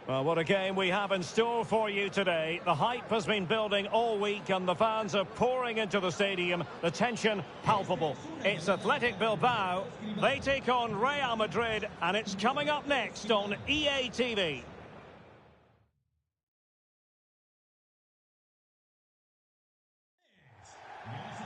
Well, what a game we have in store for you today. The hype has been building all week and the fans are pouring into the stadium. The tension palpable. It's Athletic Bilbao. They take on Real Madrid and it's coming up next on EA TV.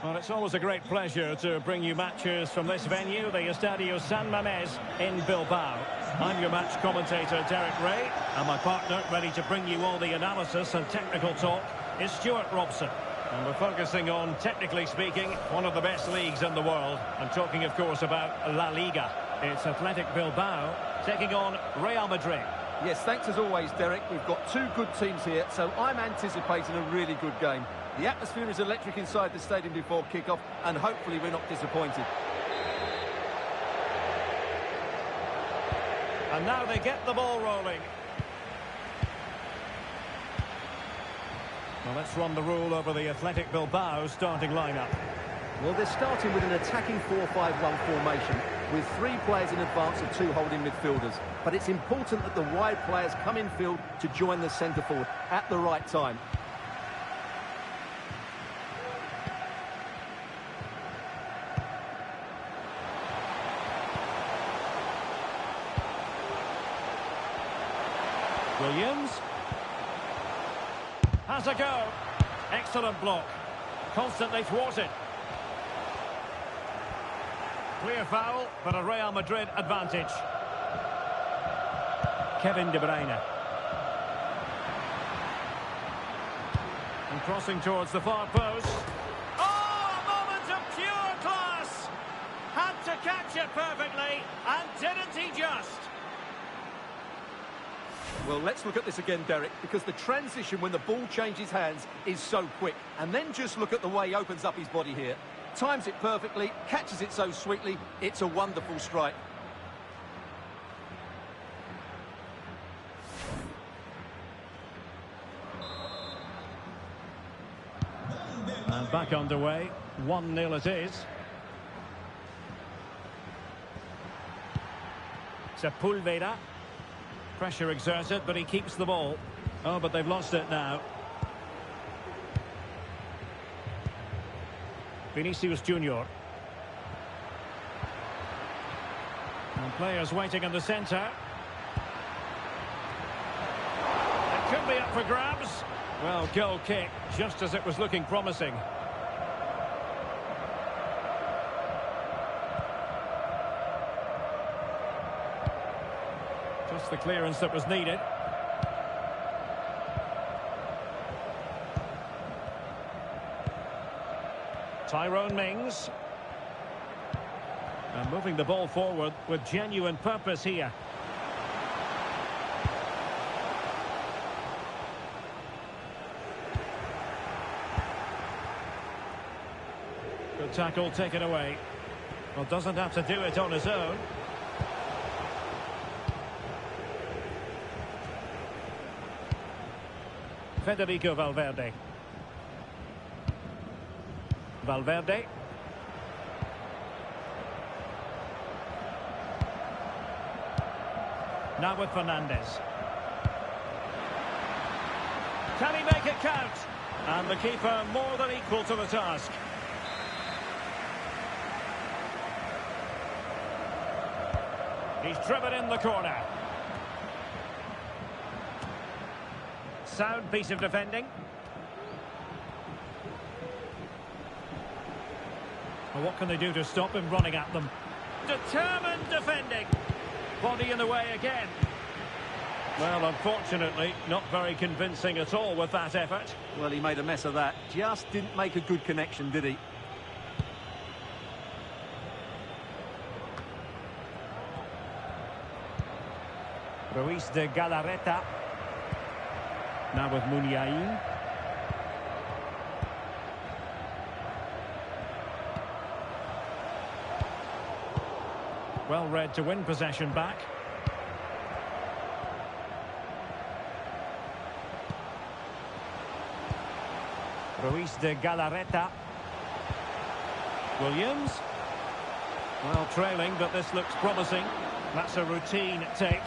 Well, it's always a great pleasure to bring you matches from this venue, the Estadio San Mamés in Bilbao. I'm your match commentator, Derek Ray, and my partner, ready to bring you all the analysis and technical talk, is Stuart Robson. And we're focusing on, technically speaking, one of the best leagues in the world. I'm talking, of course, about La Liga. It's Athletic Bilbao taking on Real Madrid. Yes, thanks as always, Derek. We've got two good teams here, so I'm anticipating a really good game. The atmosphere is electric inside the stadium before kick-off, and hopefully we're not disappointed. And now they get the ball rolling. Well, let's run the rule over the Athletic Bilbao starting lineup. Well, they're starting with an attacking 4-5-1 formation, with 3 players in advance of 2 holding midfielders. But it's important that the wide players come in field to join the centre forward at the right time. Williams has a go. Excellent block. Constantly thwarted. Clear foul, but a Real Madrid advantage. Kevin De Bruyne. And crossing towards the far post. Oh, a moment of pure class! Had to catch it perfectly, and didn't he just? Well, let's look at this again, Derek, because the transition when the ball changes hands is so quick. And then just look at the way he opens up his body here. Times it perfectly, catches it so sweetly, it's a wonderful strike. And back underway, 1-0 it is. Sepulveda. Pressure exerted, but he keeps the ball. Oh, but they've lost it now. Vinicius Junior. And players waiting in the centre. It could be up for grabs. Well, goal kick, just as it was looking promising. Just the clearance that was needed. Tyrone Mings. And moving the ball forward with genuine purpose here. Good tackle taken away. Well, doesn't have to do it on his own. Federico Valverde. Valverde. Now with Fernandez. Can he make it count? And the keeper more than equal to the task. He's driven in the corner. Sound piece of defending. Well, what can they do to stop him running at them? Determined defending. Body in the way again. Well, unfortunately, not very convincing at all with that effort. Well, he made a mess of that. Just didn't make a good connection, did he? Ruiz de Galarreta. Now with Muniain. Well read to win possession back. Ruiz de Galarreta. Williams. Well, trailing, but this looks promising. That's a routine take.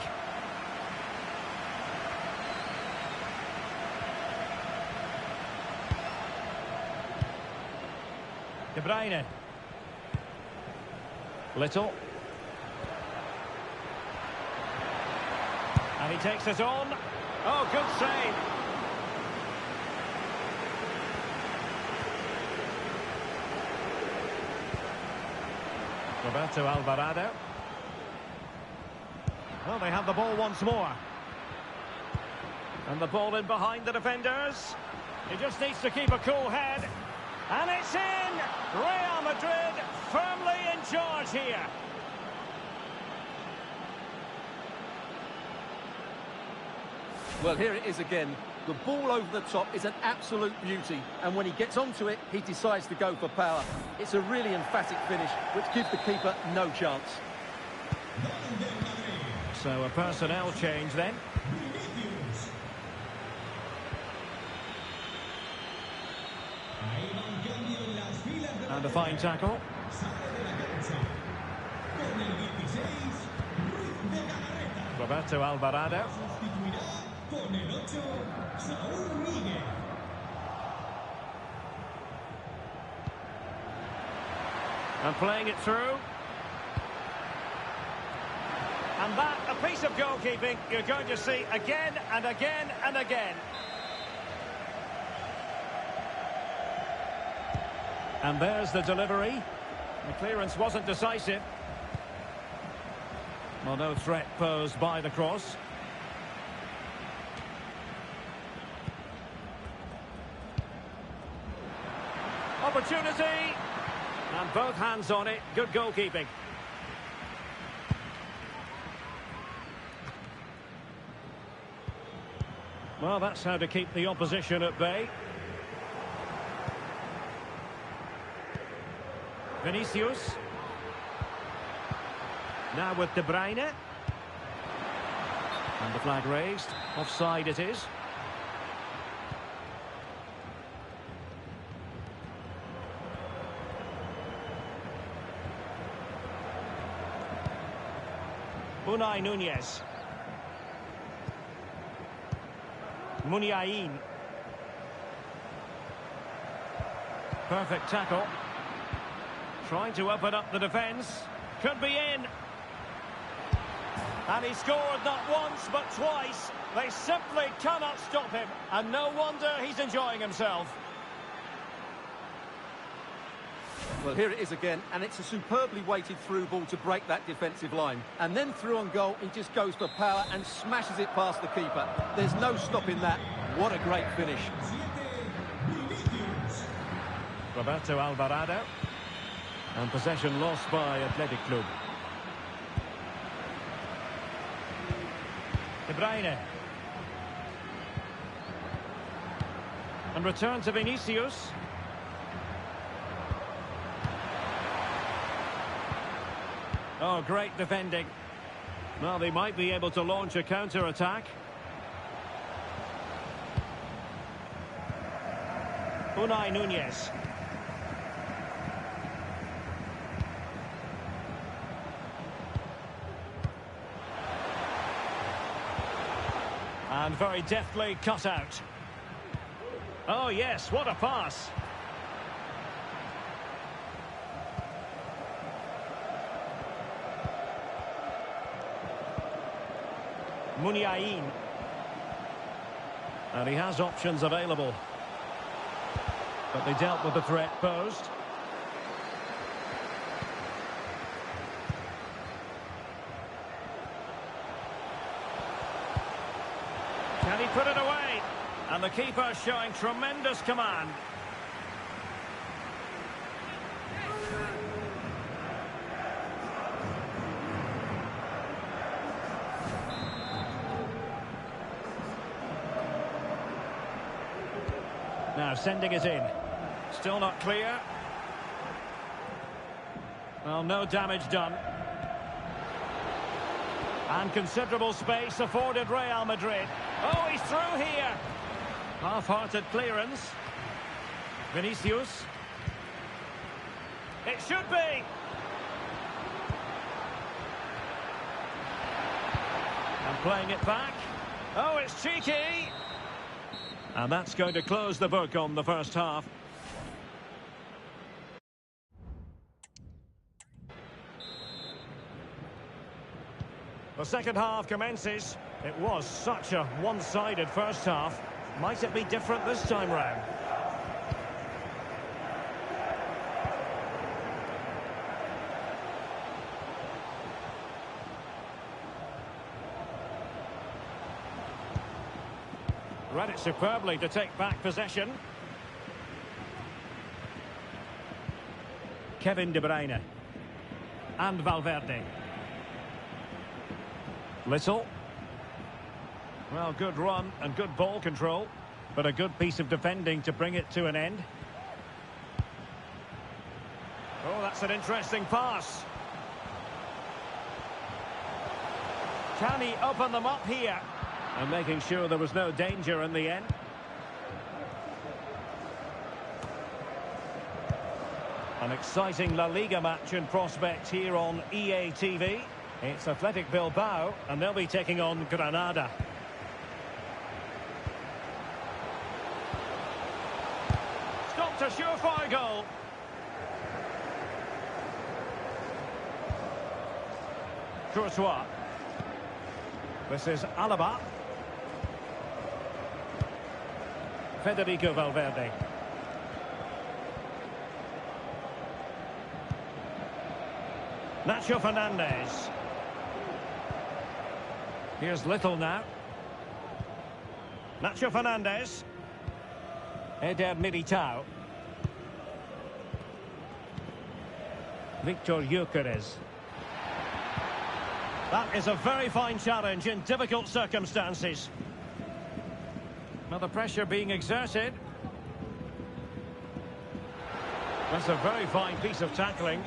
De Bruyne. Little. And he takes it on. Oh, good save. Roberto Alvarado. Well, they have the ball once more. And the ball in behind the defenders. He just needs to keep a cool head. And it's in! Real Madrid firmly in charge here. Well, here it is again. The ball over the top is an absolute beauty. And when he gets onto it, he decides to go for power. It's a really emphatic finish, which gives the keeper no chance. So a personnel change then. And a fine tackle. Roberto Alvarado. And playing it through. And that, a piece of goalkeeping you're going to see again and again and again. And there's the delivery. The clearance wasn't decisive. Well, no threat posed by the cross. Opportunity. And both hands on it. Good goalkeeping. Well, that's how to keep the opposition at bay. Vinicius. Now with De Bruyne. And the flag raised. Offside it is. Unai Núñez. Muniain. Perfect tackle. Trying to open up the defence. Could be in. And he scored not once but twice. They simply cannot stop him. And no wonder he's enjoying himself. Well, here it is again, and it's a superbly weighted through ball to break that defensive line. And then through on goal, he just goes for power and smashes it past the keeper. There's no stopping that. What a great finish. Roberto Alvarado. And possession lost by Athletic Club. De Bruyne. And return to Vinicius. Oh, great defending. Well, they might be able to launch a counter-attack. Unai Núñez. And very deftly cut out. Oh, yes, what a pass. Muniain. And he has options available. But they dealt with the threat posed. Can he put it away? And the keeper showing tremendous command. Now sending it in. Still not clear. Well, no damage done. And considerable space afforded Real Madrid. Oh, he's through here. Half-hearted clearance. Vinicius. It should be. And playing it back. Oh, it's cheeky. And that's going to close the book on the first half. The second half commences. It was such a one-sided first half. Might it be different this time round? Read it superbly to take back possession. Kevin De Bruyne. And Valverde. Little. Well, good run and good ball control, but a good piece of defending to bring it to an end. Oh, that's an interesting pass. Can he open them up here? And making sure there was no danger in the end. An exciting La Liga match in prospect here on EA TV. It's Athletic Bilbao, and they'll be taking on Granada. Stopped a surefire goal. Courtois. This is Alaba. Federico Valverde. Nacho Fernandez. Here's Little now. Nacho Fernandez. Eder Militao. Victor Gyökeres. That is a very fine challenge in difficult circumstances. Now the pressure being exerted. That's a very fine piece of tackling.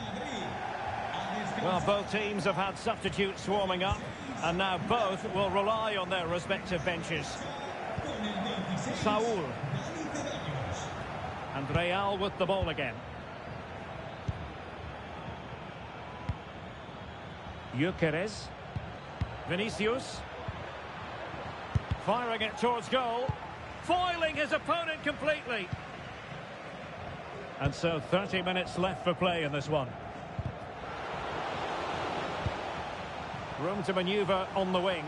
Well, both teams have had substitutes warming up, and now both will rely on their respective benches. Saul. And Real with the ball again. Gyökeres. Vinicius. Firing it towards goal. Foiling his opponent completely. And so 30 minutes left for play in this one. Room to manoeuvre on the wing.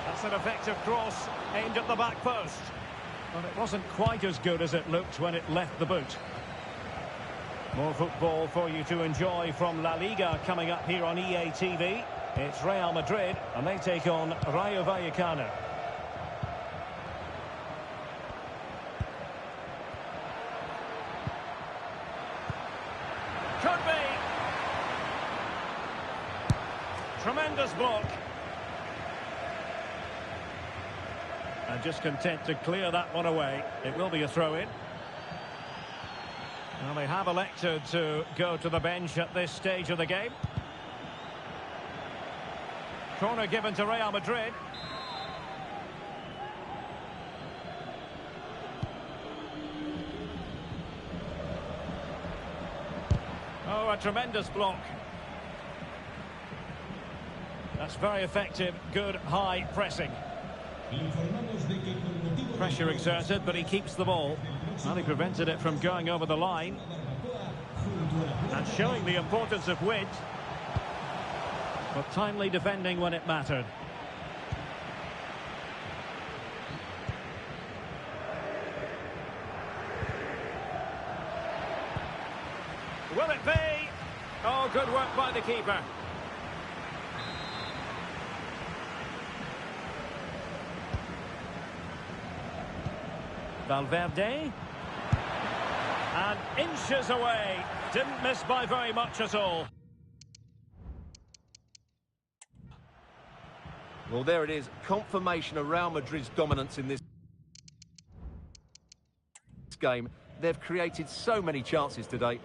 That's an effective cross aimed at the back post. But it wasn't quite as good as it looked when it left the boot. More football for you to enjoy from La Liga coming up here on EA TV. It's Real Madrid, and they take on Rayo Vallecano. Could be. Tremendous block. And just content to clear that one away. It will be a throw-in. Well, they have elected to go to the bench at this stage of the game. Corner given to Real Madrid. Oh, a tremendous block. That's very effective, good high pressing. Pressure exerted, but he keeps the ball. And he prevented it from going over the line. And showing the importance of width. But timely defending when it mattered. Will it be? Oh, good work by the keeper. Valverde. And inches away. Didn't miss by very much at all. Well, there it is. Confirmation of Real Madrid's dominance in this game. They've created so many chances today.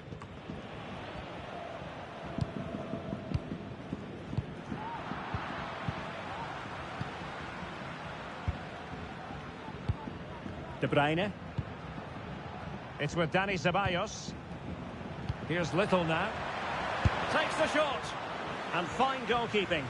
De Bruyne. It's with Dani Ceballos. Here's Little now. Takes the shot. And fine goalkeeping.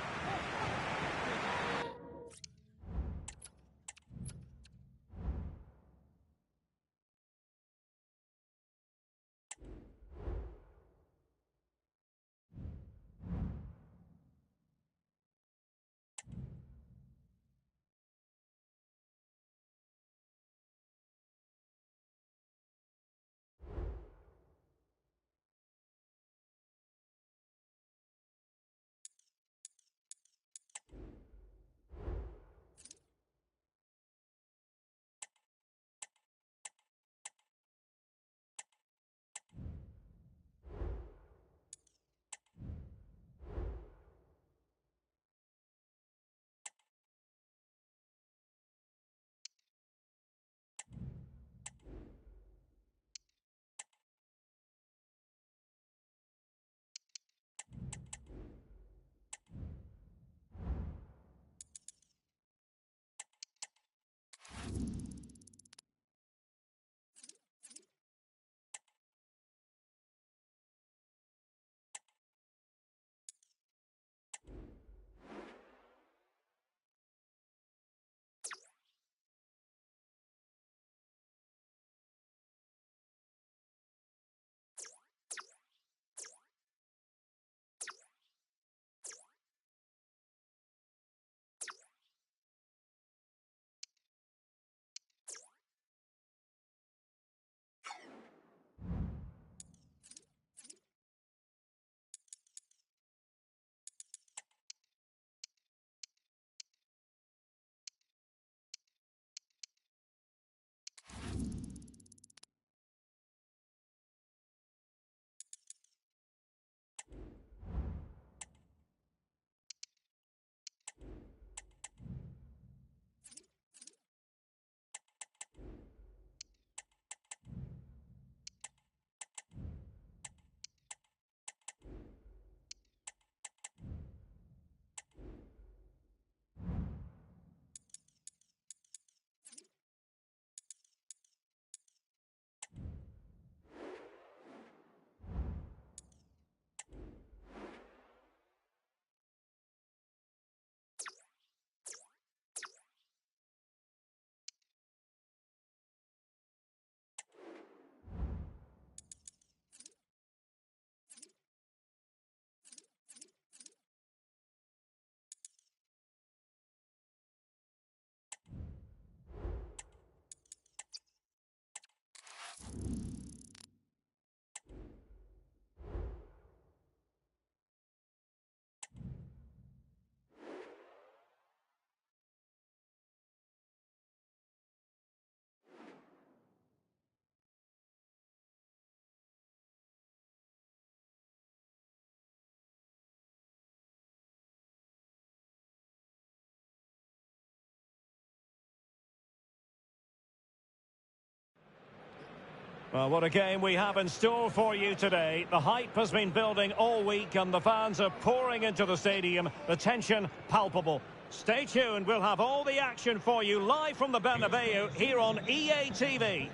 Well, what a game we have in store for you today. The hype has been building all week and the fans are pouring into the stadium. The tension palpable. Stay tuned, we'll have all the action for you live from the Bernabeu here on EA TV.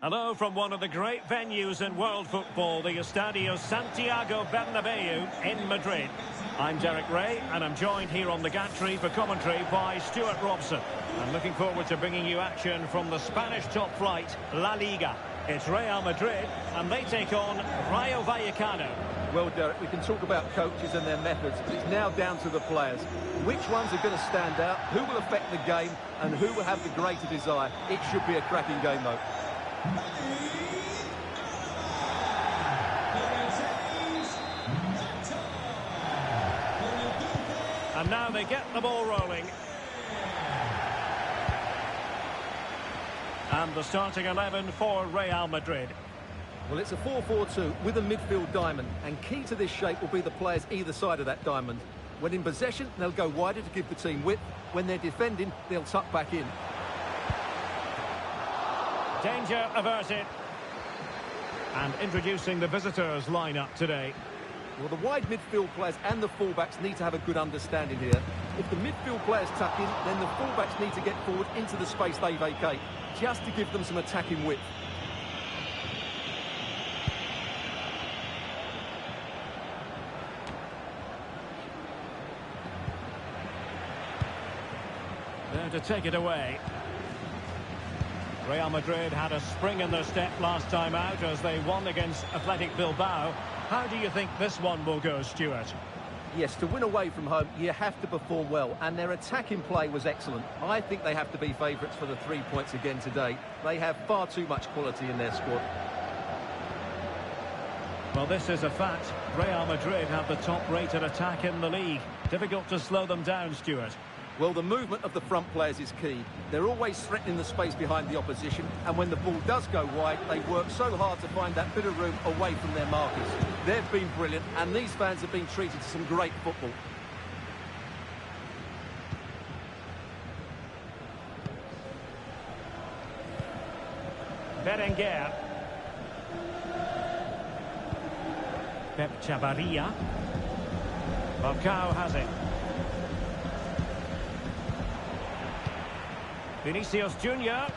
Hello from one of the great venues in world football, the Estadio Santiago Bernabeu in Madrid. I'm Derek Ray, and I'm joined here on the gantry for commentary by Stuart Robson. I'm looking forward to bringing you action from the Spanish top flight, La Liga. It's Real Madrid, and they take on Rayo Vallecano. Well, Derek, we can talk about coaches and their methods, but it's now down to the players. Which ones are going to stand out, who will affect the game, and who will have the greater desire? It should be a cracking game, though. And now they get the ball rolling. And the starting 11 for Real Madrid. Well, it's a 4-4-2 with a midfield diamond, and key to this shape will be the players either side of that diamond. When in possession, they'll go wider to give the team width. When they're defending, they'll tuck back in. Danger averted. And introducing the visitors lineup today. Well, the wide midfield players and the fullbacks need to have a good understanding here. If the midfield players tuck in, then the fullbacks need to get forward into the space they vacate, just to give them some attacking width. There to take it away. Real Madrid had a spring in their step last time out as they won against Athletic Bilbao. How do you think this one will go, Stuart? Yes, to win away from home, you have to perform well, and their attacking play was excellent. I think they have to be favourites for the 3 points again today. They have far too much quality in their squad. Well, this is a fact. Real Madrid have the top-rated attack in the league. Difficult to slow them down, Stuart. Well, the movement of the front players is key. They're always threatening the space behind the opposition, and when the ball does go wide, they work so hard to find that bit of room away from their markers. They've been brilliant, and these fans have been treated to some great football. Berenguer. Pep Chavarria. Falcao has it. Vinicius Junior,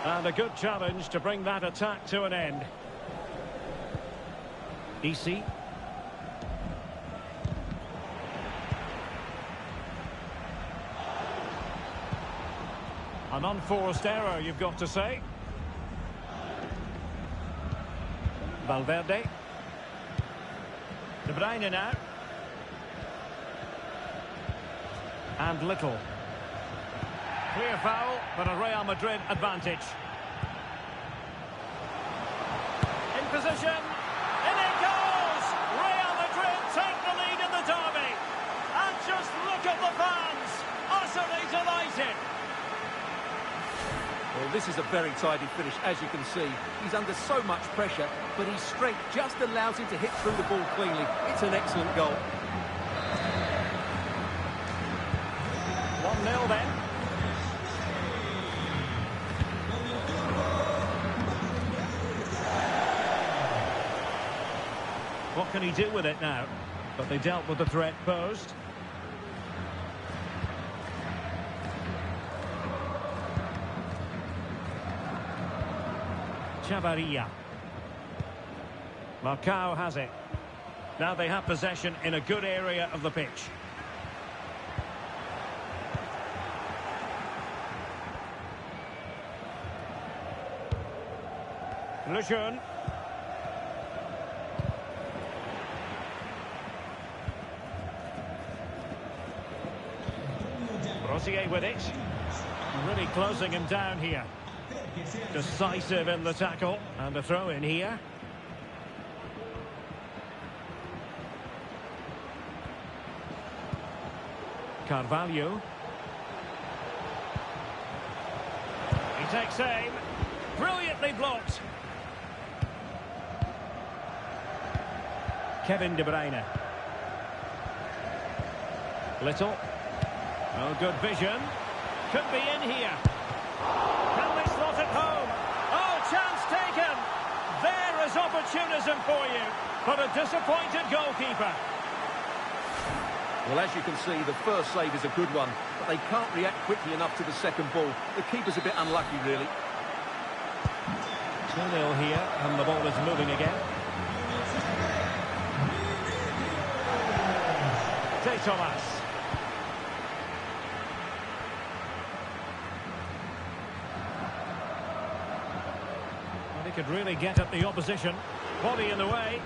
and a good challenge to bring that attack to an end. EC. An unforced error, you've got to say. Valverde. De Bruyne now. And Little. Clear foul, but a Real Madrid advantage. In position, in it goes! Real Madrid take the lead in the derby. And just look at the fans, utterly delighted. Well, this is a very tidy finish, as you can see. He's under so much pressure, but his strength just allows him to hit through the ball cleanly. It's an excellent goal. 1-0 then. What can he do with it now? But they dealt with the threat posed. Chavarria. Falcao has it. Now they have possession in a good area of the pitch. Lejeune. Rosier with it. Really closing him down here. Decisive in the tackle. And a throw in here. Carvalho. He takes aim. Brilliantly blocked. Kevin De Bruyne. Little. Oh, good vision. Could be in here. Can they slot it home? Oh, chance taken. There is opportunism for you, but a disappointed goalkeeper. Well, as you can see, the first save is a good one, but they can't react quickly enough to the second ball. The keeper's a bit unlucky, really. 2-0 here, and the ball is moving again. De Thomas. Well, he could really get at the opposition. Body in the way.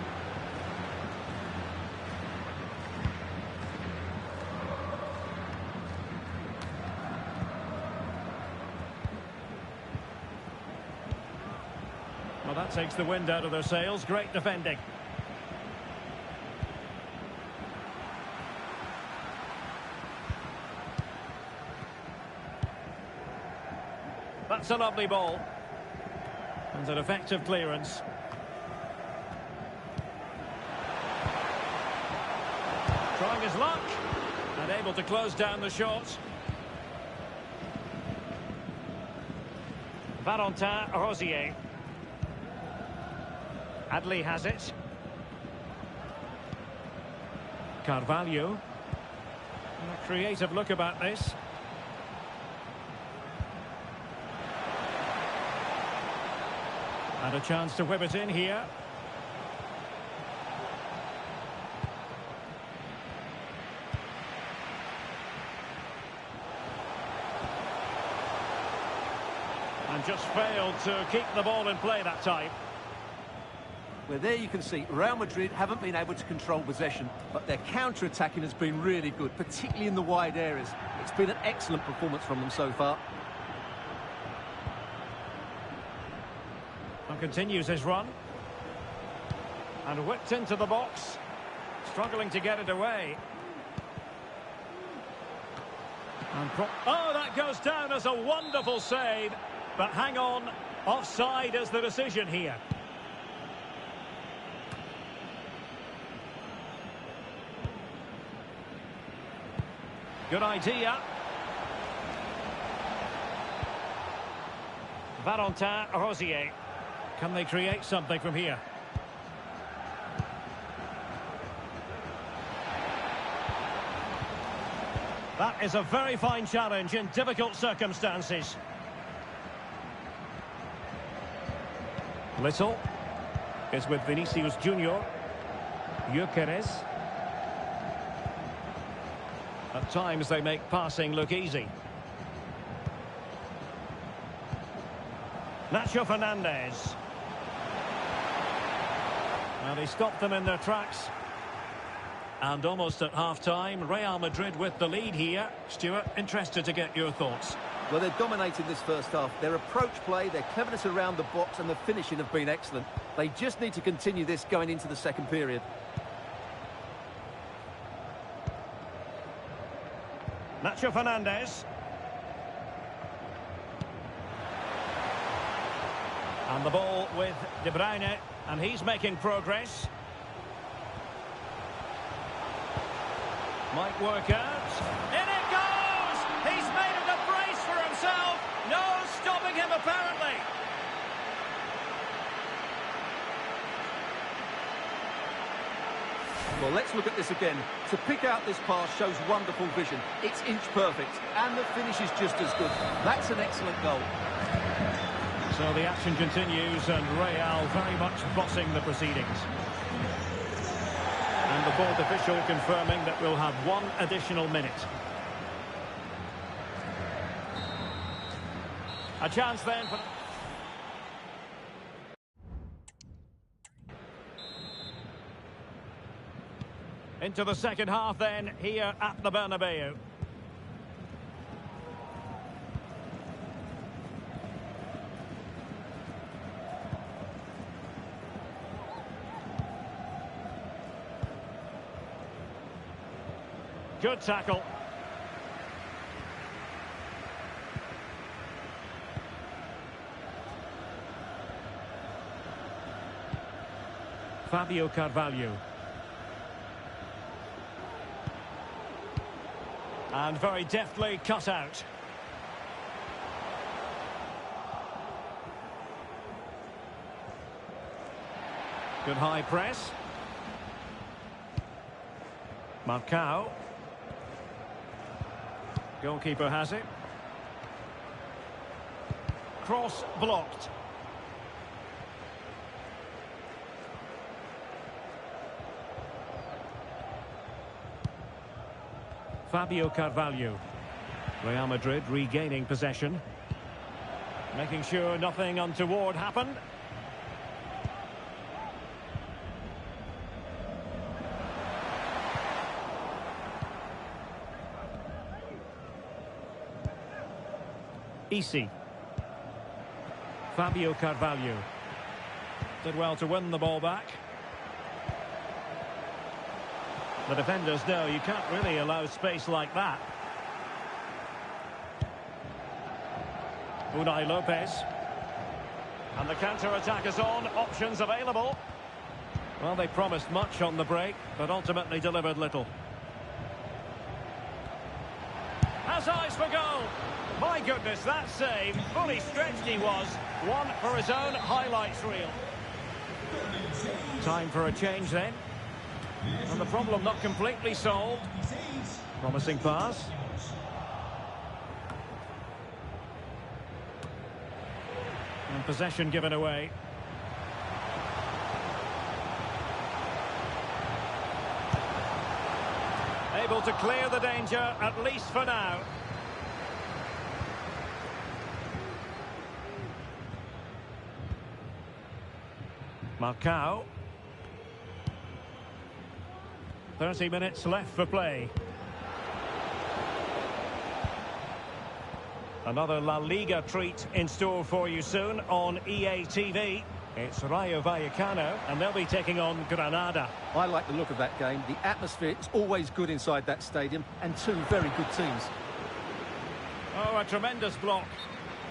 Well, that takes the wind out of their sails. Great defending. That's a lovely ball. And an effective clearance. Trying his luck. And able to close down the shot. Valentin Rosier. Adley has it. Carvalho. A creative look about this. And a chance to whip it in here. And just failed to keep the ball in play that time. Well, there you can see Real Madrid haven't been able to control possession, but their counter-attacking has been really good, particularly in the wide areas. It's been an excellent performance from them so far. And continues his run. And whipped into the box. Struggling to get it away. And oh, that goes down as a wonderful save. But hang on, offside is the decision here. Good idea. Valentin Rosier. Can they create something from here? That is a very fine challenge in difficult circumstances. Little is with Vinicius Junior. Gyökeres. At times they make passing look easy. Nacho Fernandez. Well, he stopped them in their tracks. And almost at half-time, Real Madrid with the lead here. Stuart, interested to get your thoughts. Well, they're dominating this first half. Their approach play, their cleverness around the box and the finishing have been excellent. They just need to continue this going into the second period. Nacho Fernandez. And the ball with De Bruyne, and he's making progress. Might work out. In it goes! He's made it a brace for himself. No stopping him, apparently. Well, let's look at this again. To pick out this pass shows wonderful vision. It's inch perfect, and the finish is just as good. That's an excellent goal. So the action continues, and Real very much bossing the proceedings. And the fourth official confirming that we'll have one additional minute. A chance then for... Into the second half then, here at the Bernabeu. Good tackle. Fabio Carvalho. And very deftly cut out. Good high press. Marcao. Goalkeeper has it. Cross blocked. Fabio Carvalho. Real Madrid regaining possession. Making sure nothing untoward happened. Easy. Fabio Carvalho. Did well to win the ball back. The defenders know you can't really allow space like that. Unai Lopez. And the counter-attack is on. Options available. Well, they promised much on the break, but ultimately delivered little. Has eyes for goal. My goodness, that save. Fully stretched he was. One for his own highlights reel. Time for a change then. And the problem not completely solved. Promising pass. And possession given away. Able to clear the danger, at least for now. Marcao. 30 minutes left for play. Another La Liga treat in store for you soon on EA TV. It's Rayo Vallecano, and they'll be taking on Granada. I like the look of that game. The atmosphere is always good inside that stadium, and two very good teams. Oh, a tremendous block.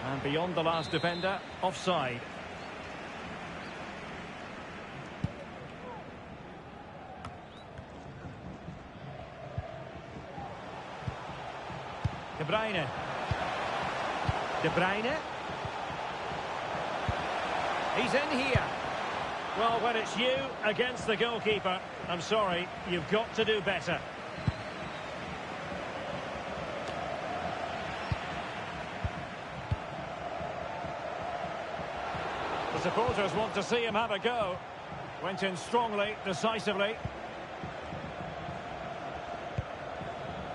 And beyond the last defender, offside. De Bruyne. De Bruyne. He's in here. Well, when it's you against the goalkeeper, I'm sorry, you've got to do better. The supporters want to see him have a go. Went in strongly, decisively.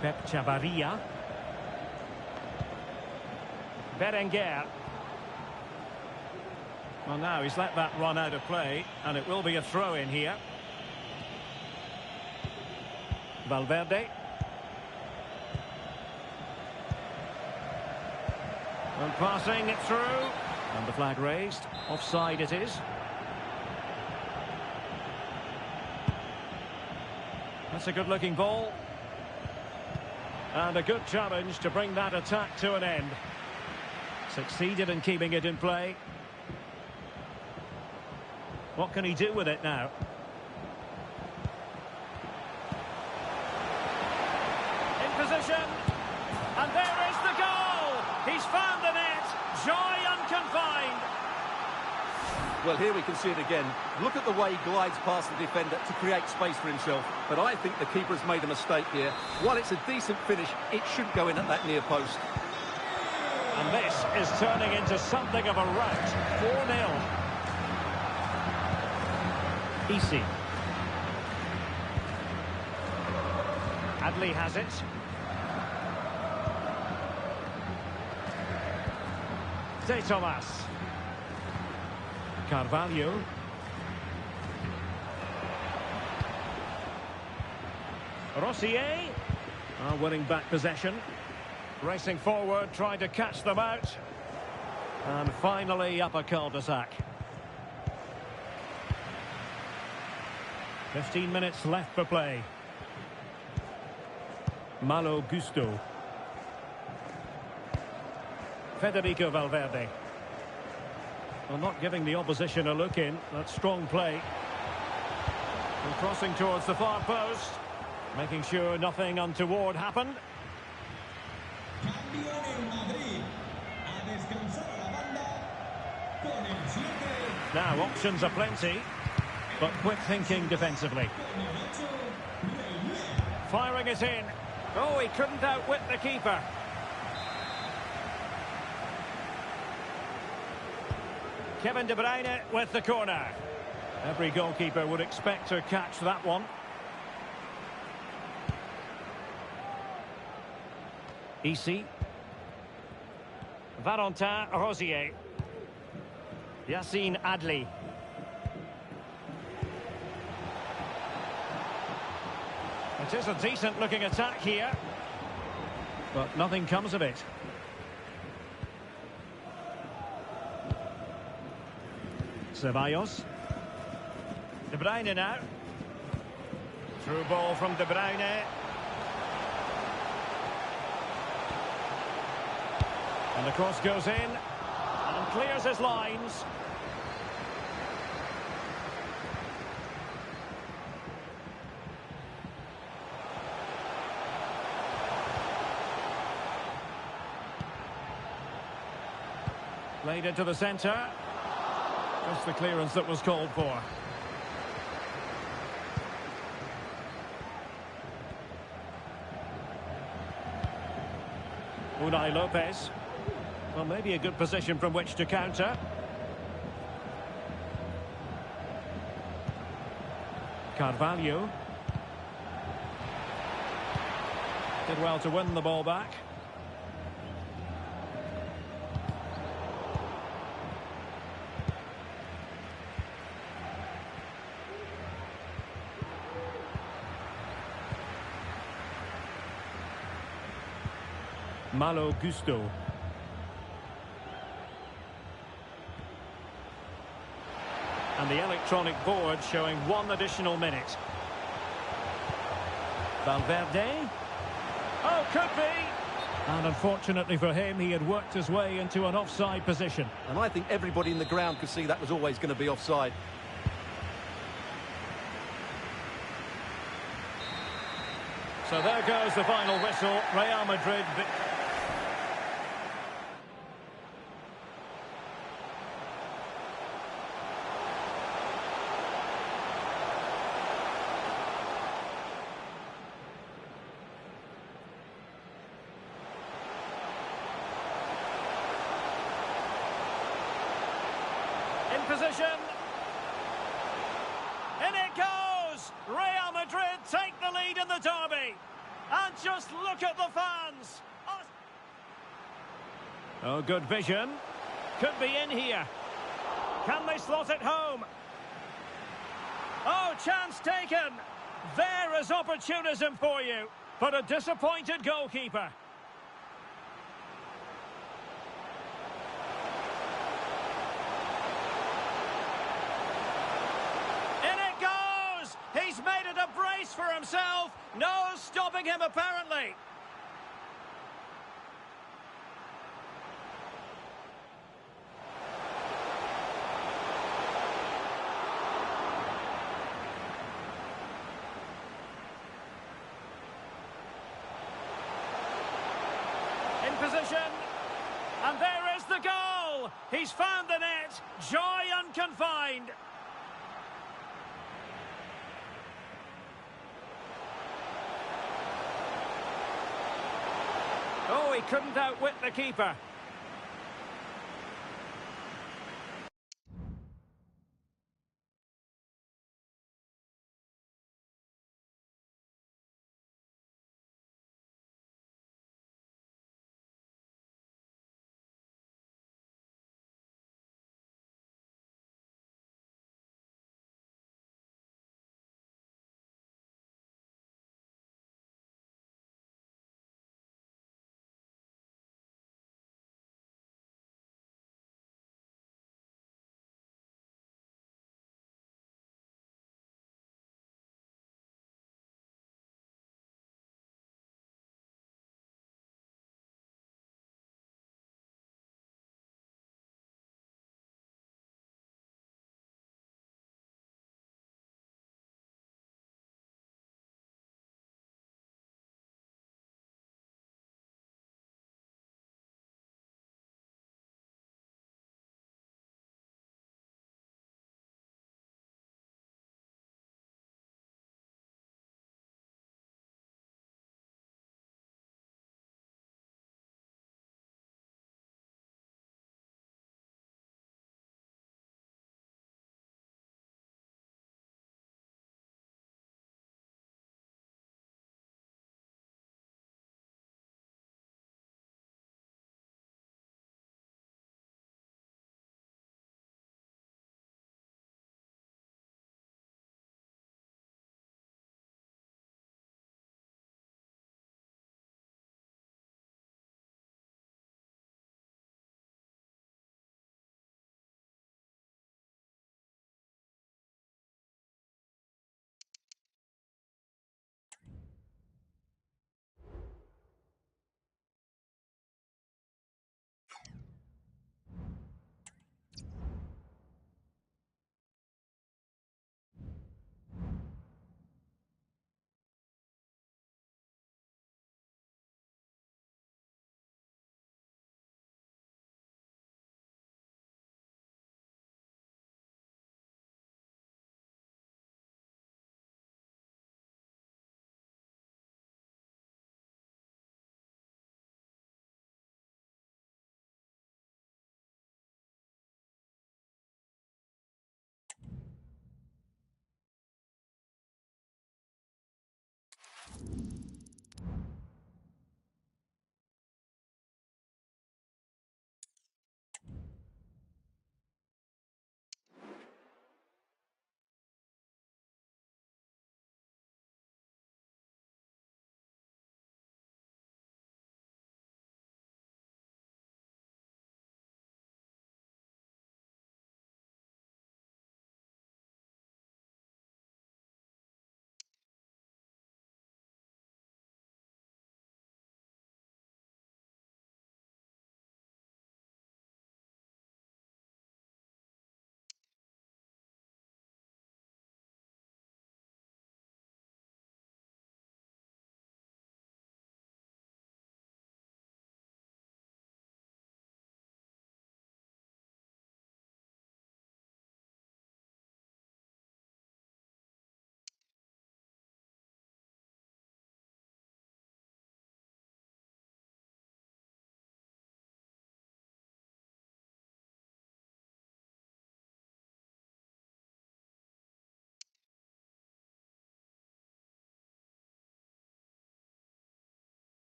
Pep Chavarria. Berenguer. Well, now he's let that run out of play, and it will be a throw in here. Valverde. And passing it through. And the flag raised. Offside it is. That's a good-looking ball. And a good challenge to bring that attack to an end. Succeeded in keeping it in play. What can he do with it now? In position. And there is the goal! He's found the net. Joy unconfined. Well, here we can see it again. Look at the way he glides past the defender to create space for himself. But I think the keeper has made a mistake here. While it's a decent finish, it should go in at that near post. And this is turning into something of a rout. 4-0. Easy. Adley has it. De Thomas. Carvalho. Rossier. Winning back possession. Racing forward, trying to catch them out. And finally up a cul-de-sac. 15 minutes left for play. Malo Gusto. Federico Valverde. Well, not giving the opposition a look in. That's strong play. And crossing towards the far post. Making sure nothing untoward happened. Now options are plenty. but quick thinking defensively. Firing it in. Oh, he couldn't outwit the keeper. Kevin De Bruyne with the corner. Every goalkeeper would expect to catch that one. Ici. Valentin Rosier. Yassine Adli. It is a decent-looking attack here, but nothing comes of it. Ceballos. De Bruyne now. Through ball from De Bruyne. And the cross goes in and clears his lines. Played into the centre. Just the clearance that was called for. Unai Lopez. Well, maybe a good position from which to counter. Carvalho. Did well to win the ball back. Malo Gusto. And the electronic board showing 1 additional minute. Valverde. Oh, could be! And unfortunately for him, he had worked his way into an offside position. And I think everybody in the ground could see that was always going to be offside. So there goes the final whistle. Real Madrid. In position. In it goes! Real Madrid take the lead in the derby. And just look at the fans. Oh, good vision. Could be in here. Can they slot it home? Oh, chance taken. There is opportunism for you. But a disappointed goalkeeper. He's made it a brace for himself. No stopping him, apparently. In position. And there is the goal. He's found the net. Joy unconfined. Oh, he couldn't outwit the keeper.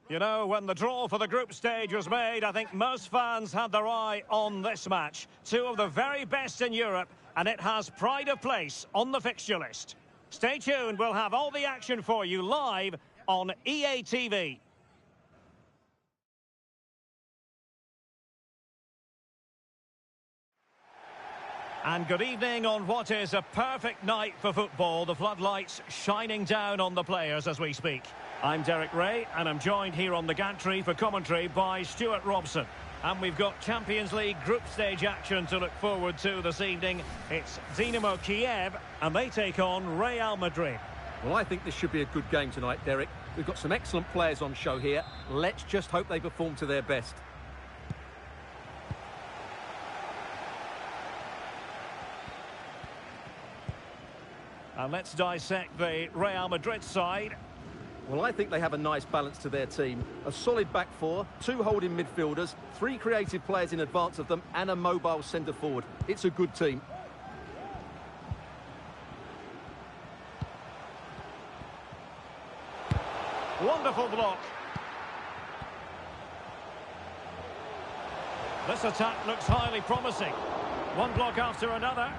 You know, when the draw for the group stage was made, I think most fans had their eye on this match. Two of the very best in Europe, and it has pride of place on the fixture list. Stay tuned, we'll have all the action for you live on EA TV. And good evening on what is a perfect night for football. The floodlights shining down on the players as we speak. I'm Derek Ray, and I'm joined here on the gantry for commentary by Stuart Robson. And we've got Champions League group stage action to look forward to this evening. It's Dinamo Kiev, and they take on Real Madrid. Well, I think this should be a good game tonight, Derek. We've got some excellent players on show here. Let's just hope they perform to their best. And let's dissect the Real Madrid side. Well, I think they have a nice balance to their team. A solid back four, two holding midfielders, three creative players in advance of them, and a mobile centre-forward. It's a good team. Wonderful block. This attack looks highly promising. One block after another.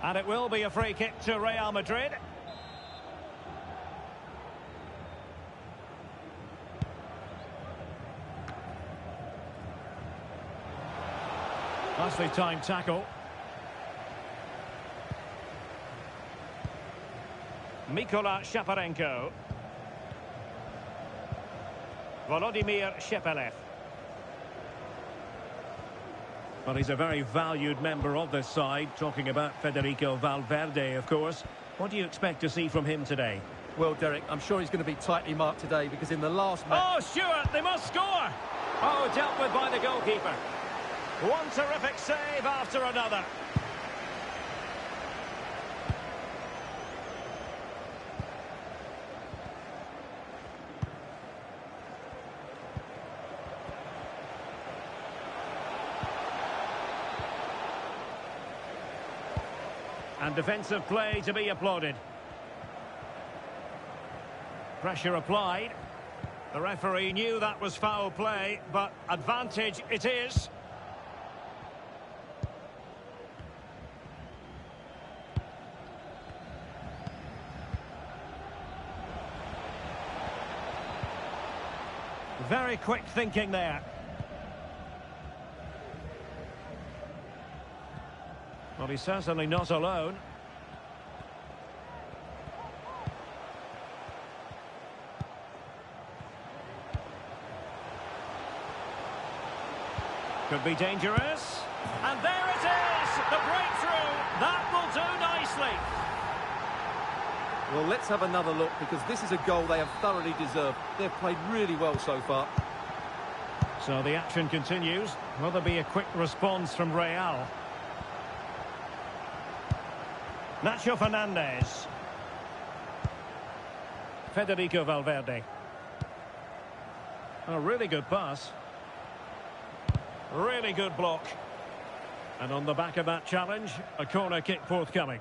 And it will be a free kick to Real Madrid. Nicely timed tackle. Mikola Shaparenko. Volodymyr Shepelev. Well, he's a very valued member of this side, talking about Federico Valverde, of course. What do you expect to see from him today? Well, Derek, I'm sure he's going to be tightly marked today because in the last match... Oh, Stuart, they must score! Oh, dealt with by the goalkeeper. One terrific save after another. And defensive play to be applauded. Pressure applied. The referee knew that was foul play, but advantage it is. Very quick thinking there. Well, he's certainly not alone. Could be dangerous. And there it is! The breakthrough! That will do nicely. Well, let's have another look because this is a goal they have thoroughly deserved. They've played really well so far. So the action continues. Will there be a quick response from Real? Nacho Fernandez. Federico Valverde. A really good pass. Really good block. And on the back of that challenge, a corner kick forthcoming.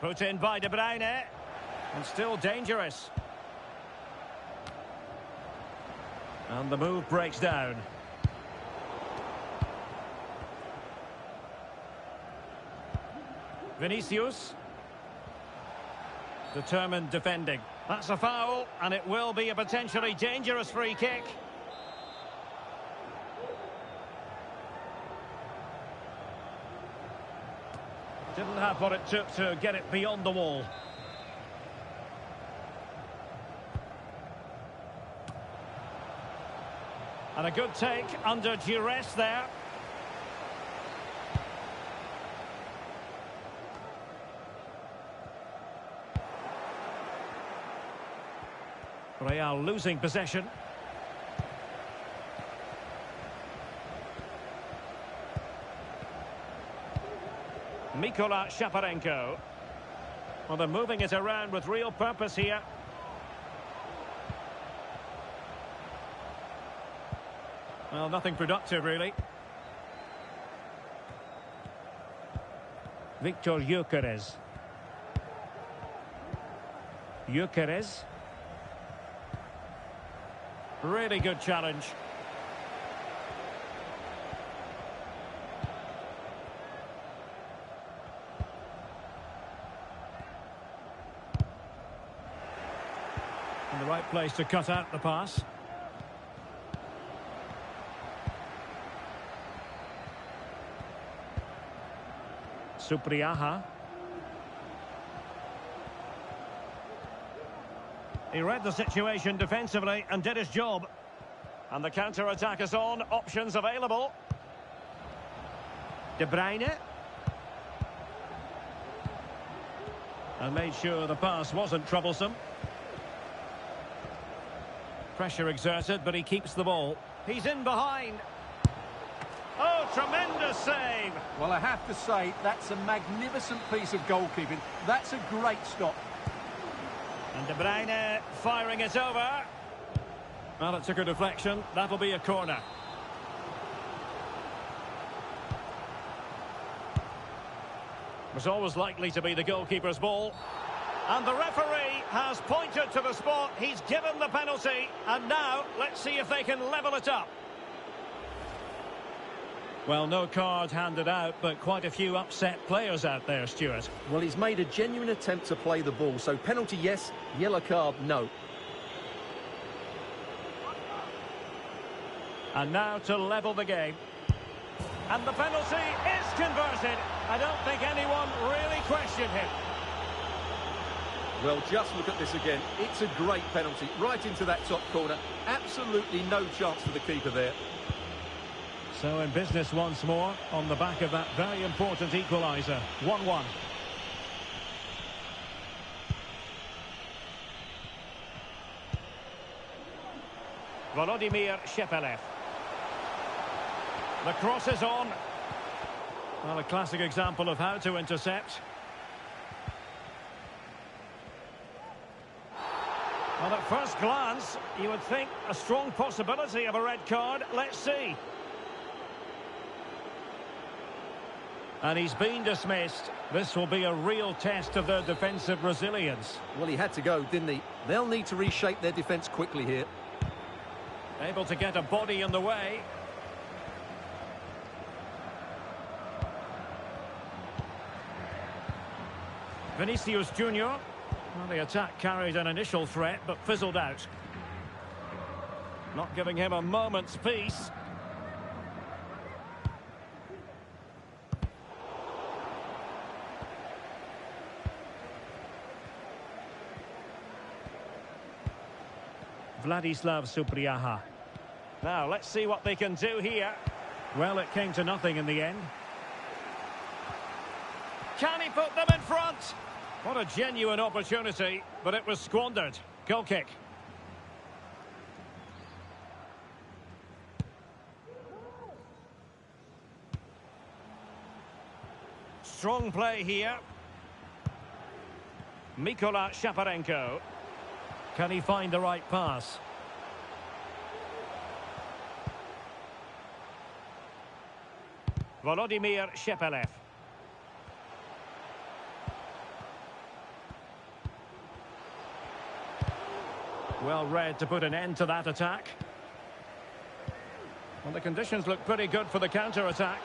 Put in by De Bruyne, and still dangerous. And the move breaks down. Vinicius. Determined defending. That's a foul, and it will be a potentially dangerous free kick. Didn't have what it took to get it beyond the wall. And a good take under duress there. Real losing possession. Mikola Shaparenko. Well, they're moving it around with real purpose here. Well, nothing productive, really. Victor Gyökeres. Gyökeres. Really good challenge. In the right place to cut out the pass. Supriyaha. He read the situation defensively and did his job. And the counter-attack is on. Options available. De Bruyne. And made sure the pass wasn't troublesome. Pressure exerted, but he keeps the ball. He's in behind. Oh, tremendous save. Well, I have to say, that's a magnificent piece of goalkeeping. That's a great stop. And De Bruyne firing it over. Well, it took a deflection. That'll be a corner. It was always likely to be the goalkeeper's ball. And the referee has pointed to the spot. He's given the penalty. And now, let's see if they can level it up. Well, no card handed out, but quite a few upset players out there, Stuart. Well, he's made a genuine attempt to play the ball. So penalty, yes. Yellow card, no. And now to level the game. And the penalty is converted. I don't think anyone really questioned him. Well, just look at this again. It's a great penalty. Right into that top corner. Absolutely no chance for the keeper there. So in business once more on the back of that very important equaliser. 1-1. Volodymyr Shepelev. The cross is on. Well, a classic example of how to intercept. Well, at first glance, you would think a strong possibility of a red card. Let's see. And he's been dismissed. This will be a real test of their defensive resilience. Well, he had to go, didn't he? They'll need to reshape their defence quickly here. Able to get a body in the way. Vinicius Junior. Well, the attack carried an initial threat, but fizzled out. Not giving him a moment's peace. Vladislav Supriyaha. Now, let's see what they can do here. Well, it came to nothing in the end. Can he put them in front? What a genuine opportunity, but it was squandered. Goal kick. Strong play here. Mikola Shaparenko. Can he find the right pass? Volodymyr Shepelev. Well read to put an end to that attack. Well, the conditions look pretty good for the counter-attack.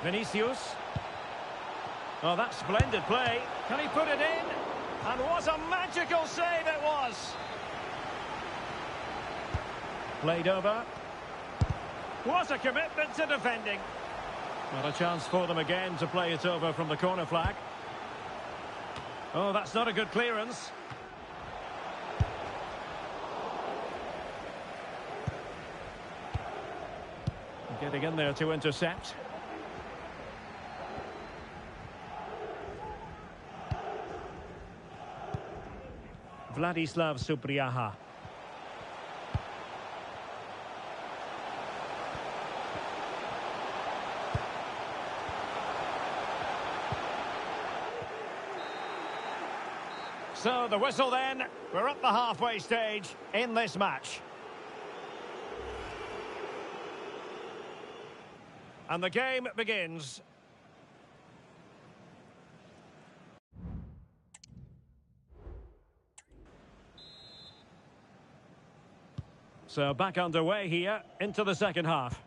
Vinicius. Oh, that's splendid play. Can he put it in? And what a magical save it was! Played over. What a commitment to defending. Well, a chance for them again to play it over from the corner flag. Oh, that's not a good clearance. Getting in there to intercept. Vladislav Supriyaha. So the whistle then. We're at the halfway stage in this match. And the game begins. So back underway here into the second half.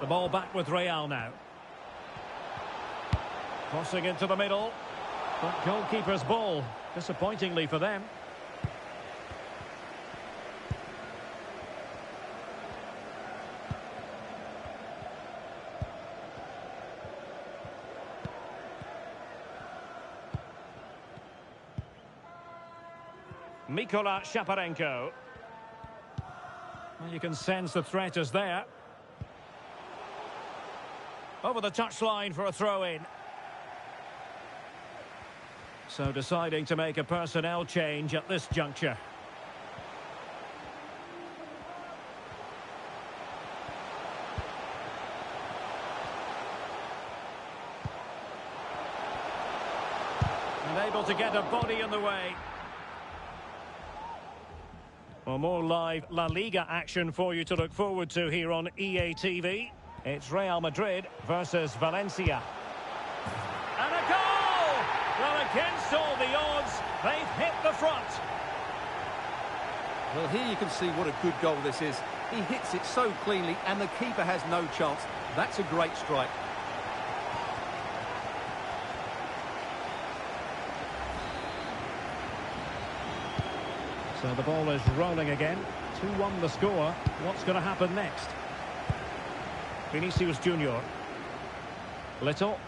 The ball back with Real now. Crossing into the middle. But goalkeeper's ball, disappointingly for them. Mikola Shaparenko. Well, you can sense the threat is there. Over the touchline for a throw-in. So deciding to make a personnel change at this juncture. And able to get a body in the way. Well, more live La Liga action for you to look forward to here on EA TV. It's Real Madrid versus Valencia. And a goal! Well, against all the odds, they've hit the front. Well, here you can see what a good goal this is. He hits it so cleanly and the keeper has no chance. That's a great strike. So the ball is rolling again. 2-1 the score. What's going to happen next? Vinicius Junior. Little.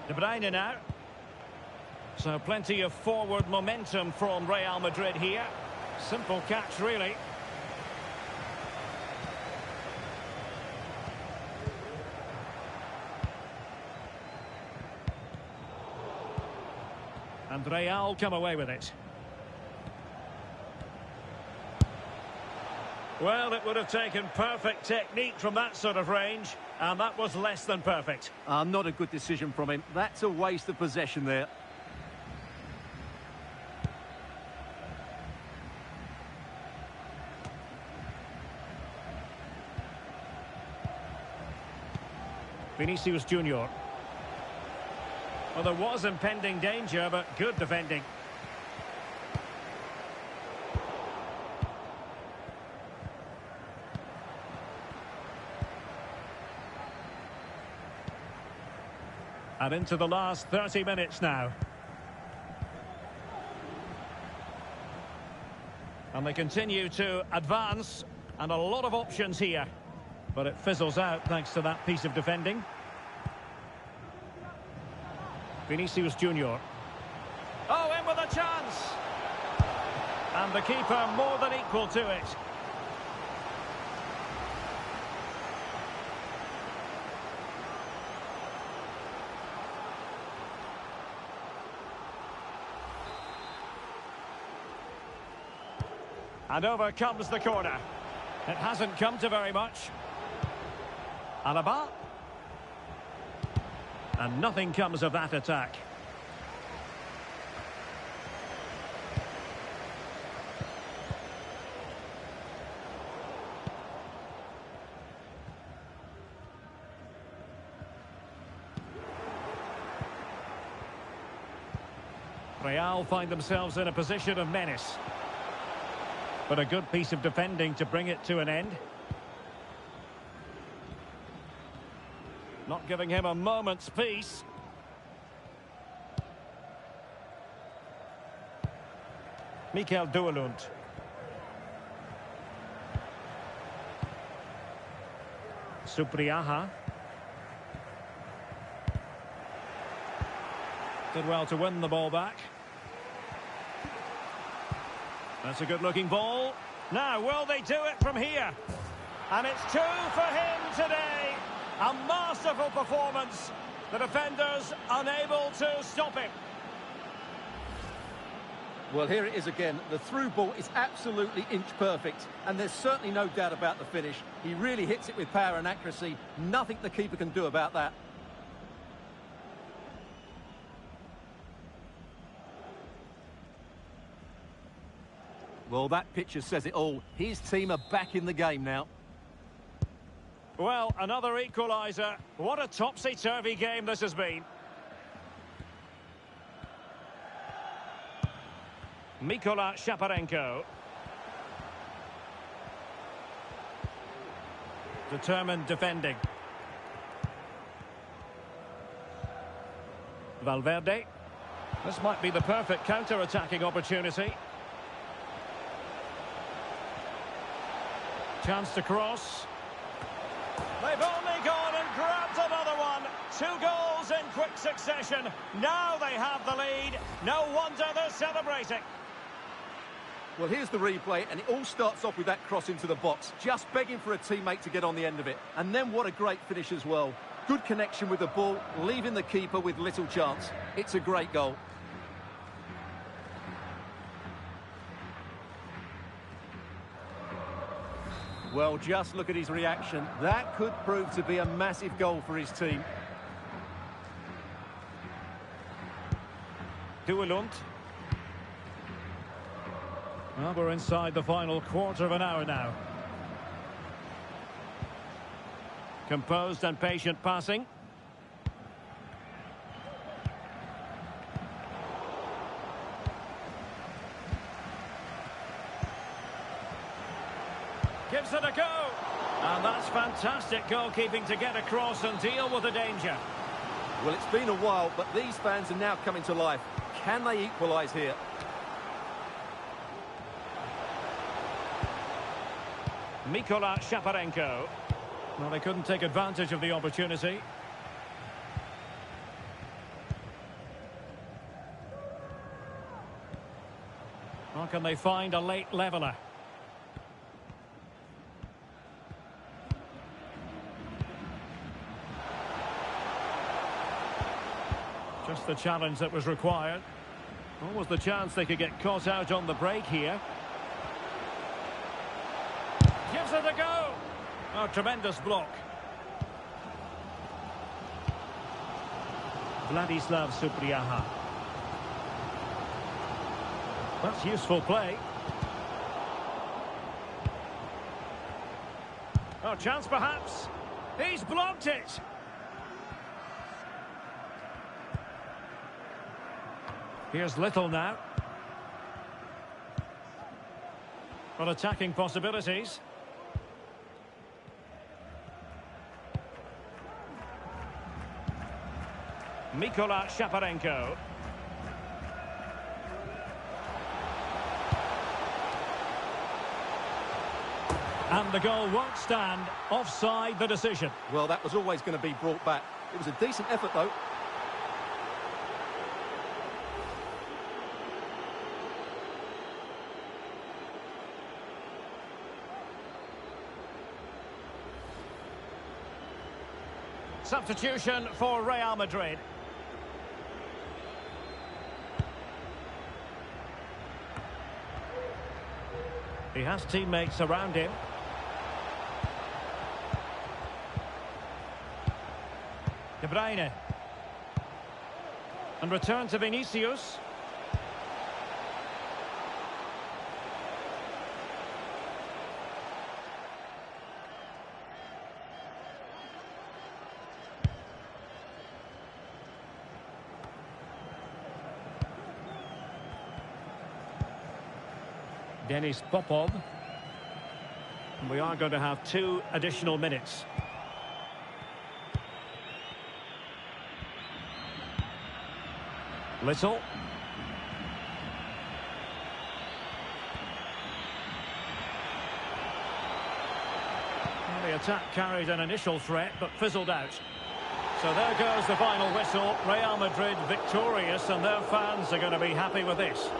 De Bruyne now. So plenty of forward momentum from Real Madrid here. Simple catch, really. And Real come away with it. Well, it would have taken perfect technique from that sort of range, and that was less than perfect. Not a good decision from him. That's a waste of possession there. Vinicius Junior. Well, there was impending danger, but good defending. And into the last 30 minutes now. And they continue to advance, and a lot of options here. But it fizzles out thanks to that piece of defending. Vinicius Junior. Oh, in with a chance! And the keeper more than equal to it. And over comes the corner. It hasn't come to very much. Alaba. And nothing comes of that attack. Real find themselves in a position of menace. But a good piece of defending to bring it to an end. Not giving him a moment's peace. Mikel Duelund. Supriaha. Did well to win the ball back. That's a good-looking ball. Now, will they do it from here? And it's 2 for him today. A masterful performance. The defenders unable to stop him. Well, here it is again. The through ball is absolutely inch perfect, and there's certainly no doubt about the finish. He really hits it with power and accuracy. Nothing the keeper can do about that. Well, that picture says it all. His team are back in the game now. Well, another equaliser. What a topsy-turvy game this has been. Mykola Shaparenko. Determined defending. Valverde. This might be the perfect counter-attacking opportunity. Chance to cross. They've only gone and grabbed another one. 2 goals in quick succession. Now they have the lead. No wonder they're celebrating. Well, here's the replay, and it all starts off with that cross into the box, just begging for a teammate to get on the end of it. And then what a great finish as well. Good connection with the ball, leaving the keeper with little chance. It's a great goal. Well, just look at his reaction. That could prove to be a massive goal for his team. Kukulkan. Well, we're inside the final quarter of an hour now. Composed and patient passing. Gives it a go. And that's fantastic goalkeeping to get across and deal with the danger. Well, it's been a while, but these fans are now coming to life. Can they equalise here? Mykola Shaparenko. Well, they couldn't take advantage of the opportunity. Or can they find a late leveller? Just the challenge that was required. What was the chance they could get caught out on the break here? Gives it a go. Oh, tremendous block. Vladislav Supriyaha. That's useful play. Oh, chance perhaps. He's blocked it. Here's Little now. Well, attacking possibilities. Mykola Shaparenko. And the goal won't stand. Offside the decision. Well, that was always going to be brought back. It was a decent effort, though. Substitution for Real Madrid. He has teammates around him. De Bruyne. And return to Vinicius. Denis Popov. And we are going to have 2 additional minutes. Little. Well, the attack carried an initial threat but fizzled out. So there goes the final whistle. Real Madrid victorious, and their fans are going to be happy with this.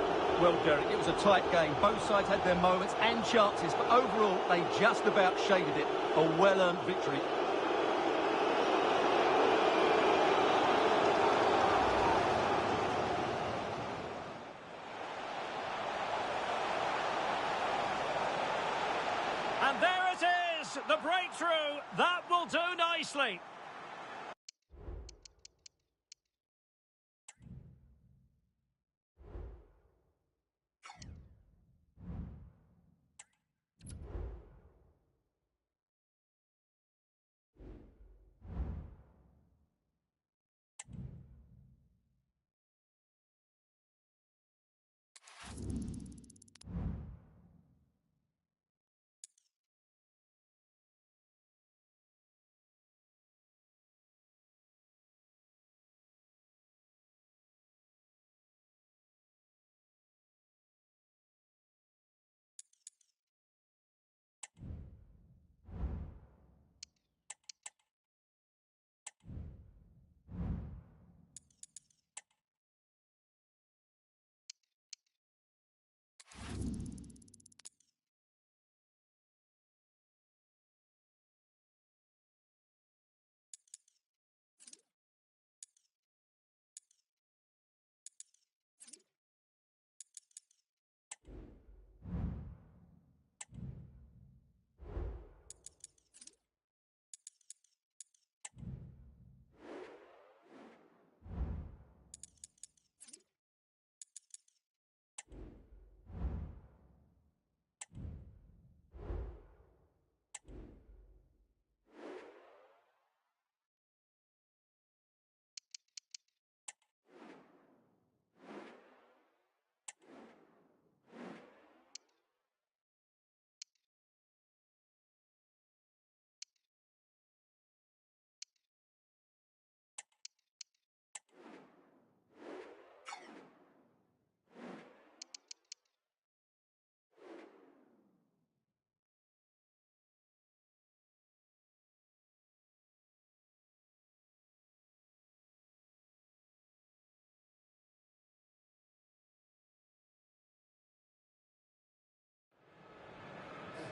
Well, Derek, it was a tight game. Both sides had their moments and chances, but overall, they just about shaded it. A well-earned victory. And there it is, the breakthrough. That will do nicely.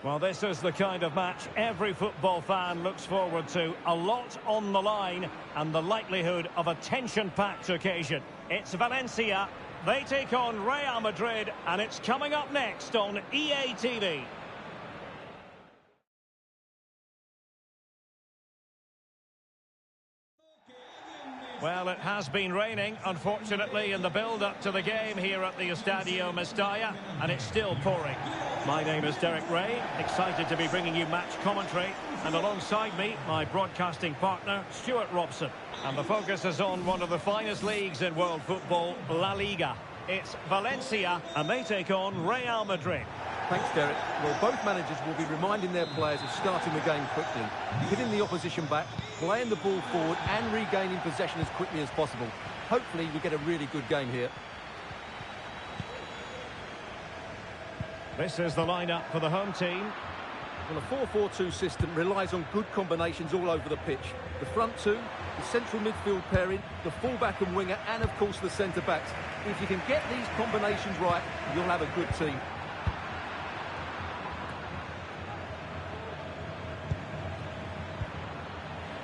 Well, this is the kind of match every football fan looks forward to. A lot on the line and the likelihood of a tension-packed occasion. It's Valencia. They take on Real Madrid, and it's coming up next on EA TV. Well, it has been raining, unfortunately, in the build-up to the game here at the Estadio Mestalla, and it's still pouring. My name is Derek Ray, excited to be bringing you match commentary, and alongside me, my broadcasting partner, Stuart Robson. And the focus is on one of the finest leagues in world football, La Liga. It's Valencia, and they take on Real Madrid. Thanks, Derek. Well, both managers will be reminding their players of starting the game quickly, hitting the opposition back, playing the ball forward and regaining possession as quickly as possible. Hopefully, we get a really good game here. This is the lineup for the home team. Well, a 4-4-2 system relies on good combinations all over the pitch. The front two, the central midfield pairing, the fullback and winger, and of course the centre-backs. If you can get these combinations right, you'll have a good team.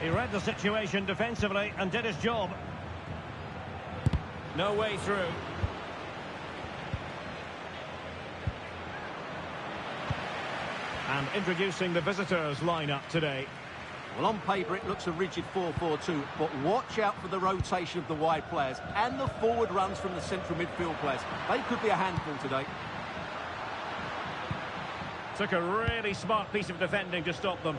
He read the situation defensively and did his job. No way through. And introducing the visitors lineup today. Well, on paper it looks a rigid 4-4-2, but watch out for the rotation of the wide players and the forward runs from the central midfield players. They could be a handful today. Took a really smart piece of defending to stop them.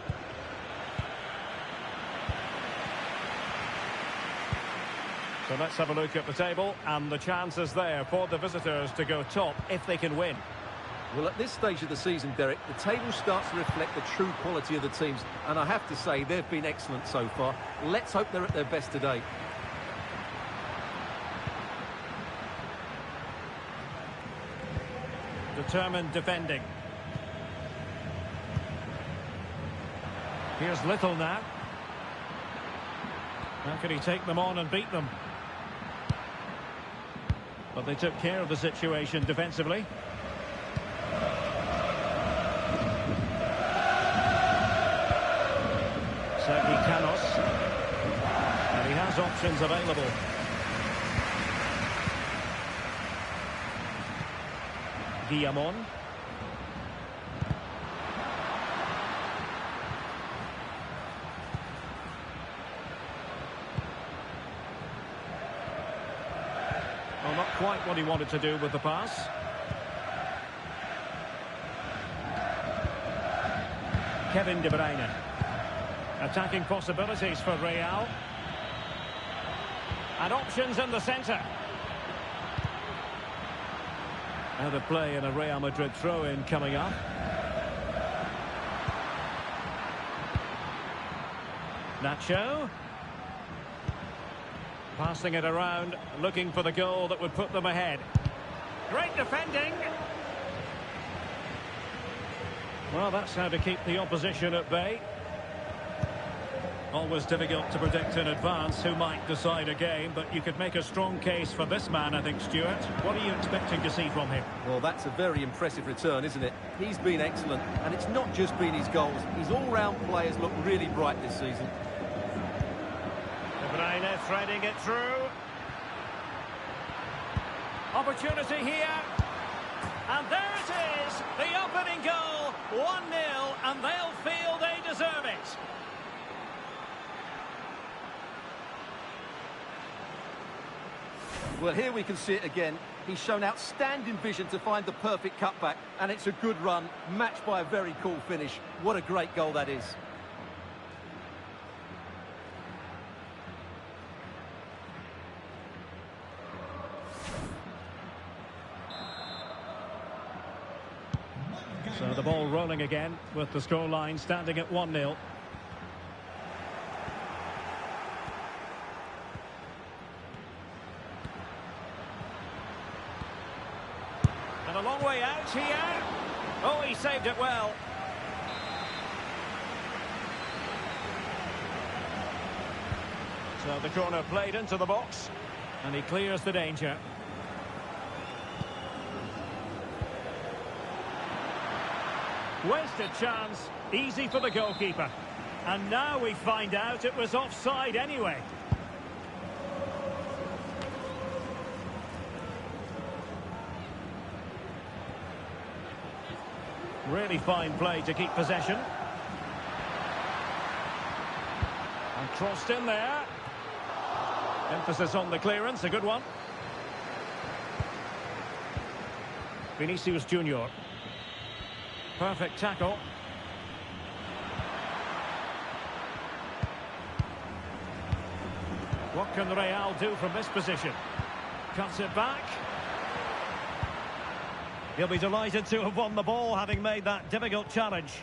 So let's have a look at the table, and the chances there for the visitors to go top if they can win. Well, at this stage of the season, Derek, the table starts to reflect the true quality of the teams, and I have to say they've been excellent so far. Let's hope they're at their best today. Determined defending. Here's Little now. How can he take them on and beat them? But they took care of the situation defensively. Sergi Canos. And he has options available. Guillamon. quite what he wanted to do with the pass. Kevin De Bruyne. Attacking possibilities for Real. And options in the centre. Out of play and a Real Madrid throw-in coming up. Nacho. Passing it around, looking for the goal that would put them ahead. Great defending. Well, that's how to keep the opposition at bay. Always difficult to predict in advance who might decide a game, but you could make a strong case for this man, I think, Stuart. What are you expecting to see from him? Well, that's a very impressive return, isn't it? He's been excellent, and it's not just been his goals. His all-round play has looked really bright this season. De Bruyne threading it through. Opportunity here. And there it is, the opening goal. 1-0, and they'll feel they deserve it. Well, here we can see it again. He's shown outstanding vision to find the perfect cutback, and it's a good run, matched by a very cool finish. What a great goal that is. So the ball rolling again with the scoreline standing at 1-0. And a long way out here. Oh, he saved it well. So the corner played into the box. And he clears the danger. Wasted chance, easy for the goalkeeper. And now we find out it was offside anyway. Really fine play to keep possession. And crossed in there. Emphasis on the clearance, a good one. Vinicius Junior. Perfect tackle. What can Real do from this position? Cuts it back. He'll be delighted to have won the ball, having made that difficult challenge.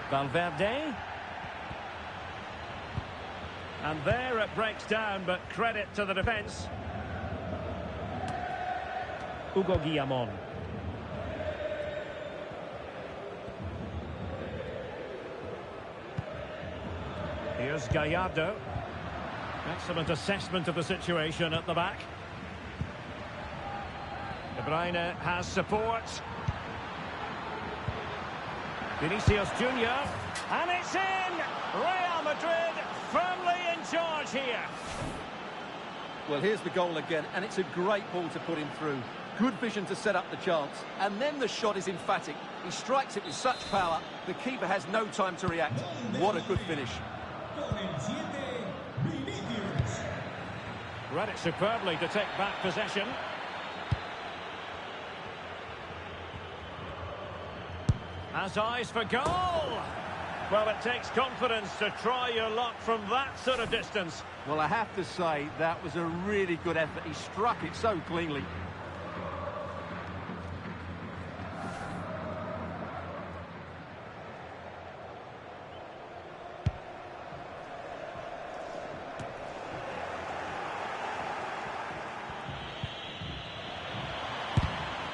Valverde. And there it breaks down, but credit to the defence. Hugo Guillamon. Here's Gallardo. Excellent assessment of the situation at the back. De Bruyne has support. Vinicius Junior, and it's in! Real Madrid firmly in charge here. Well, here's the goal again, and it's a great ball to put him through. Good vision to set up the chance, and then the shot is emphatic. He strikes it with such power, the keeper has no time to react. What a good finish. Read it superbly to take back possession. Has eyes for goal. Well, it takes confidence to try your luck from that sort of distance. Well, I have to say, that was a really good effort. He struck it so cleanly.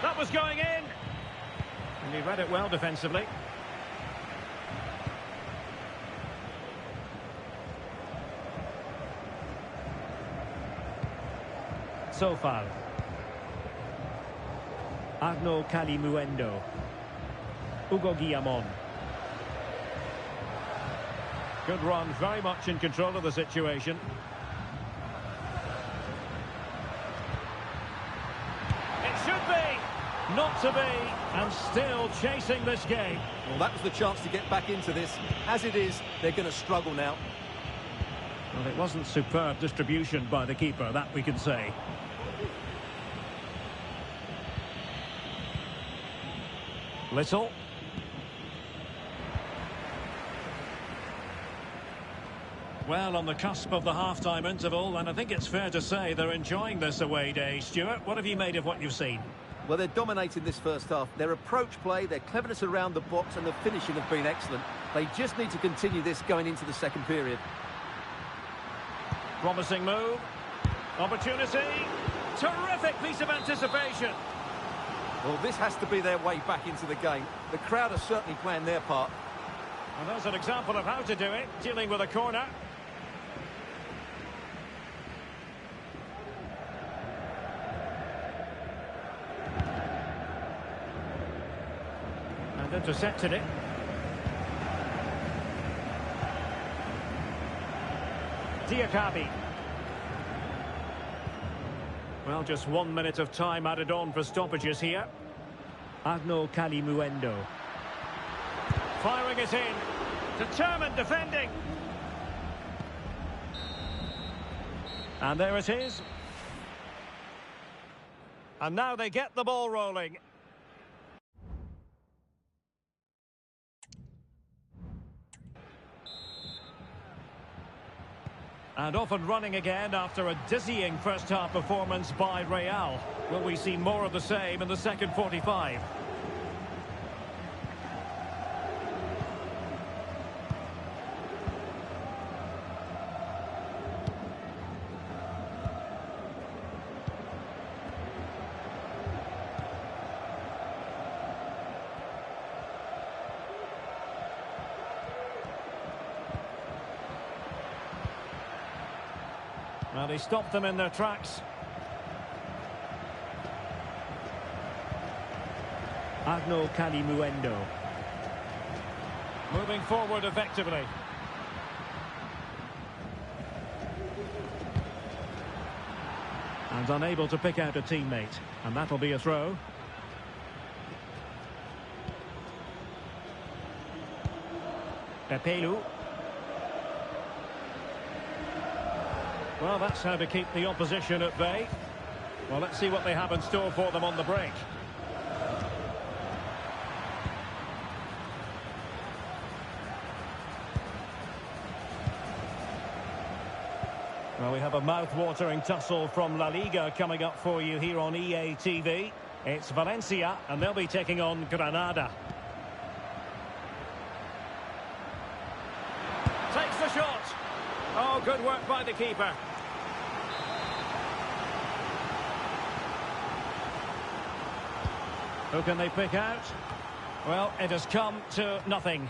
That was going in. And he read it well defensively. So far. Arnaud Calimuendo. Hugo Guillamon. Good run, very much in control of the situation. Not to be, and still chasing this game. Well, that was the chance to get back into this. As it is, they're going to struggle now. Well, it wasn't superb distribution by the keeper, that we can say. Little. Well, on the cusp of the half-time interval, and I think it's fair to say they're enjoying this away day. Stuart, what have you made of what you've seen? Well, they're dominating this first half. Their approach play, their cleverness around the box and the finishing have been excellent. They just need to continue this going into the second period. Promising move. Opportunity. Terrific piece of anticipation. Well, this has to be their way back into the game. The crowd are certainly playing their part. And there's an example of how to do it, dealing with a corner. And intercepted it. Diakabi. Well, just 1 minute of time added on for stoppages here. Arnaud Kalimuendo. Firing it in. Determined defending. And there it is. And now they get the ball rolling. And off and running again after a dizzying first-half performance by Real. Will we see more of the same in the second 45? Well, he stopped them in their tracks. Arnaud Kalimuendo. Moving forward effectively. And unable to pick out a teammate. And that'll be a throw. Pepelu. Well, that's how to keep the opposition at bay. Well, let's see what they have in store for them on the break. Well, we have a mouth-watering tussle from La Liga coming up for you here on EA TV. It's Valencia, and they'll be taking on Granada. Takes the shot. Oh, good work by the keeper. Who can they pick out? Well, it has come to nothing.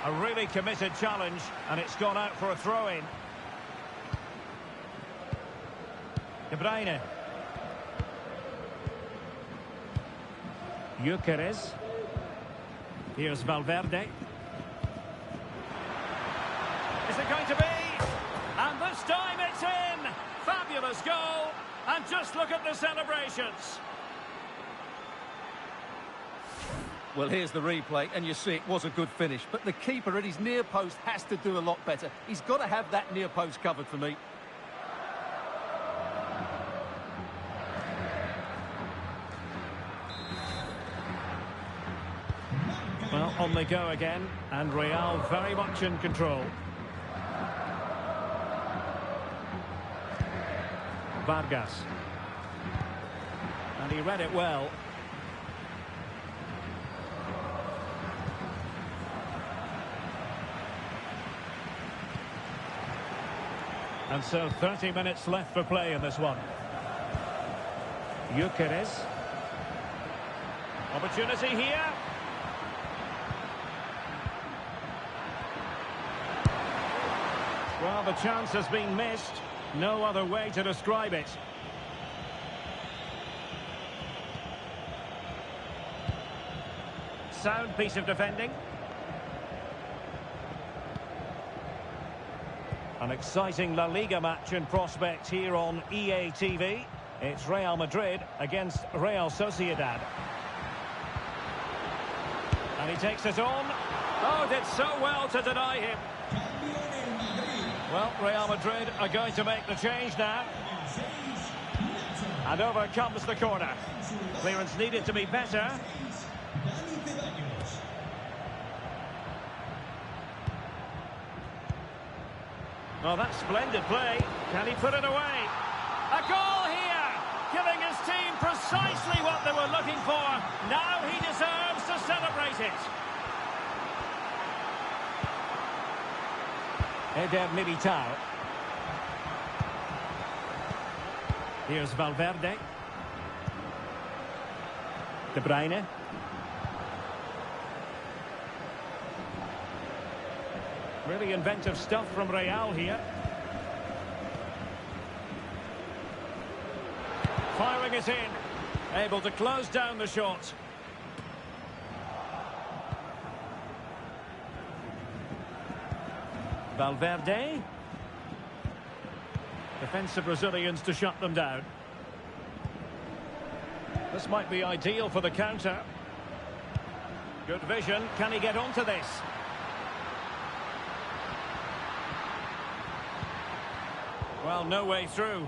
A really committed challenge, and it's gone out for a throw-in. De Bruyne. Gyökeres. Here's Valverde. Is it going to be? And this time it's in! Fabulous goal! And just look at the celebrations. Well, here's the replay, and you see it was a good finish. But the keeper at his near post has to do a lot better. He's got to have that near post covered for me. Well, on they go again, and Real very much in control. Vargas. And he read it well. And so 30 minutes left for play in this one. Gyökeres. Opportunity here. Well, the chance has been missed. No other way to describe it. Sound piece of defending. An exciting La Liga match in prospect here on EA TV. It's Real Madrid against Real Sociedad. And he takes it on. Oh, did so well to deny him. Well, Real Madrid are going to make the change now. And over comes the corner. Clearance needed to be better. Oh, that's splendid play. Can he put it away? A goal here! Giving his team precisely what they were looking for. Now he deserves to celebrate it. Eder Militao. Here's Valverde. De Bruyne. Really inventive stuff from Real here. Firing it in. Able to close down the shot. Valverde. Defensive Brazilians to shut them down. This might be ideal for the counter. Good vision. Can he get onto this? Well, no way through.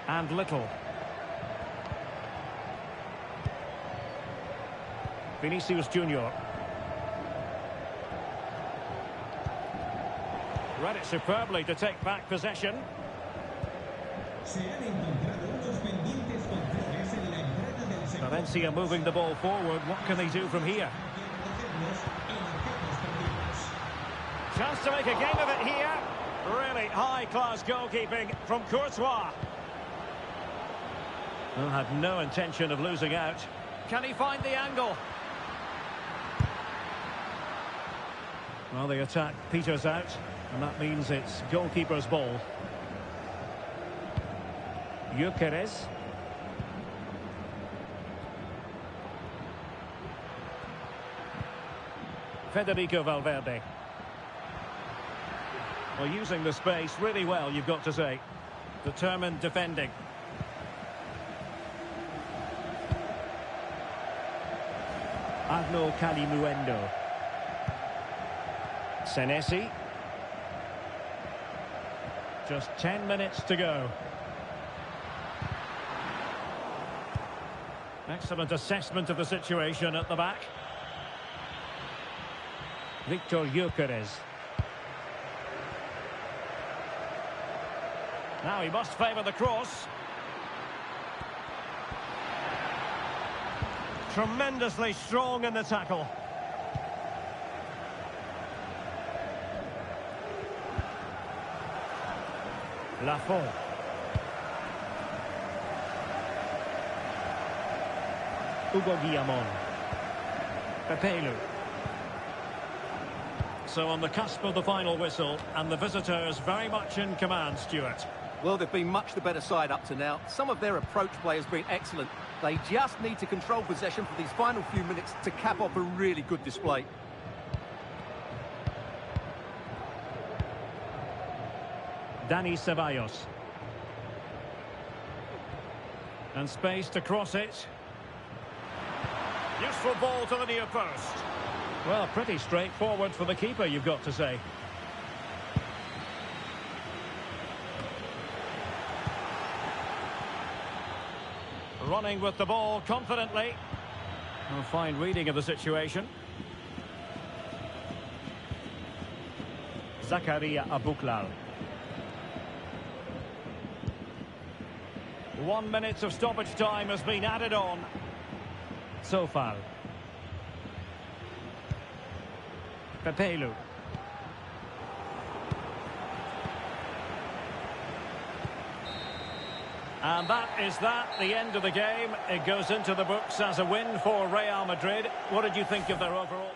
And little. Vinicius Junior. Read it superbly to take back possession. Valencia moving the ball forward. What can they do from here? Chance to make a game of it here. Really high-class goalkeeping from Courtois. Well, had no intention of losing out. Can he find the angle? Well, the attack peters out, and that means it's goalkeeper's ball. Gyökeres. Federico Valverde. Well, using the space really well, you've got to say. Determined defending. Arno Calimuendo. Senesi. Just 10 minutes to go. Excellent assessment of the situation at the back. Victor Gyökeres. Now he must favour the cross. Tremendously strong in the tackle. Lafont. Hugo Guillamon. Pepelu. So on the cusp of the final whistle, and the visitors very much in command, Stuart. Well, they've been much the better side up to now. Some of their approach play has been excellent. They just need to control possession for these final few minutes to cap off a really good display. Dani Ceballos. And space to cross it. Useful ball to the near post. Well, pretty straightforward for the keeper, you've got to say. Running with the ball confidently. A fine reading of the situation. Zakaria Abuklal. 1 minute of stoppage time has been added on. Sofal. Pepelu. And that is the end of the game. It goes into the books as a win for Real Madrid. What did you think of their overall?